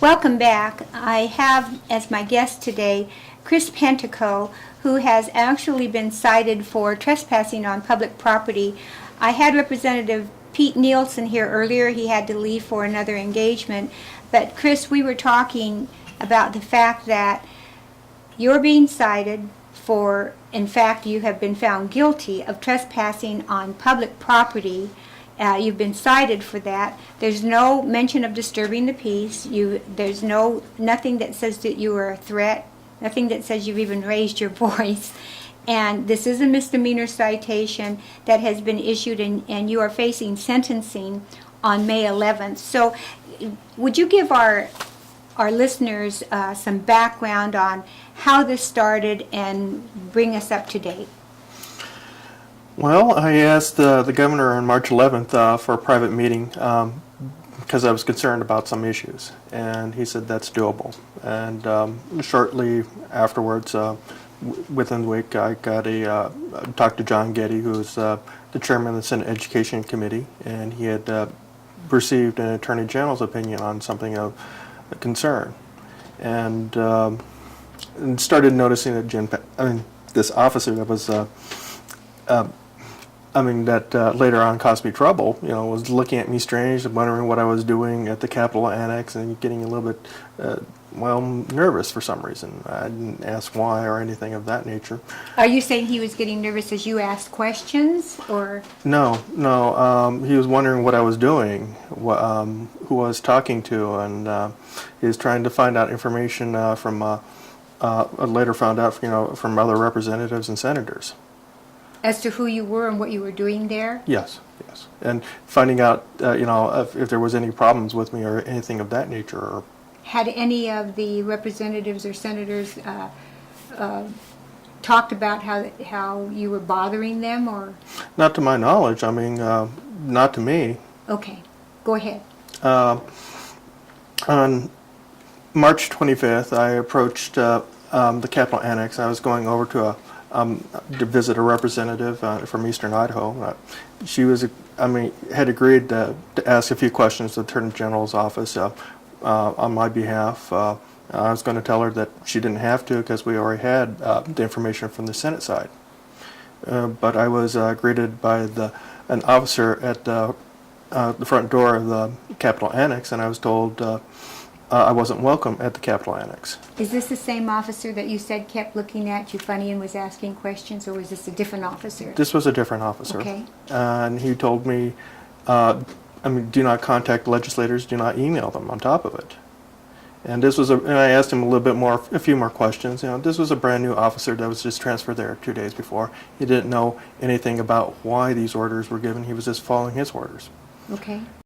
Welcome back. I have as my guest today Chris Pentico, who has actually been cited for trespassing on public property. I had Representative Pete Nielsen here earlier. He had to leave for another engagement. But Chris, we were talking about the fact that you're being cited for, in fact, you have been found guilty of trespassing on public property. You've been cited for that. There's no mention of disturbing the peace. There's nothing that says that you are a threat, nothing that says you've even raised your voice. And this is a misdemeanor citation that has been issued, and you are facing sentencing on May 11th. So would you give our listeners some background on how this started and bring us up to date? Well, I asked the governor on March 11th for a private meeting because I was concerned about some issues, and he said that's doable. And shortly afterwards, within the week, I got talked to John Getty, who's the chairman of the Senate Education Committee, and he had received an attorney general's opinion on something of concern, and started noticing that this officer that was later on caused me trouble, was looking at me strange and wondering what I was doing at the Capitol Annex and getting a little bit, nervous for some reason. I didn't ask why or anything of that nature. Are you saying he was getting nervous as you asked questions, or? No. He was wondering what I was doing, who I was talking to, and he was trying to find out information from, later found out, from other representatives and senators. As to who you were and what you were doing there? Yes. And finding out, if there was any problems with me or anything of that nature. Or had any of the representatives or senators talked about how you were bothering them, or? Not to my knowledge. Not to me. Okay, go ahead. On March 25th, I approached the Capitol Annex. I was going over to visit a representative from Eastern Idaho. She had agreed to ask a few questions to the Attorney General's office on my behalf. I was going to tell her that she didn't have to because we already had the information from the Senate side. But I was greeted by an officer at the front door of the Capitol Annex, and I was told I wasn't welcome at the Capitol Annex. Is this the same officer that you said kept looking at you funny and was asking questions, or was this a different officer? This was a different officer. Okay. And he told me, do not contact legislators, do not email them, on top of it. And and I asked him a few more questions. This was a brand new officer that was just transferred there 2 days before. He didn't know anything about why these orders were given. He was just following his orders. Okay.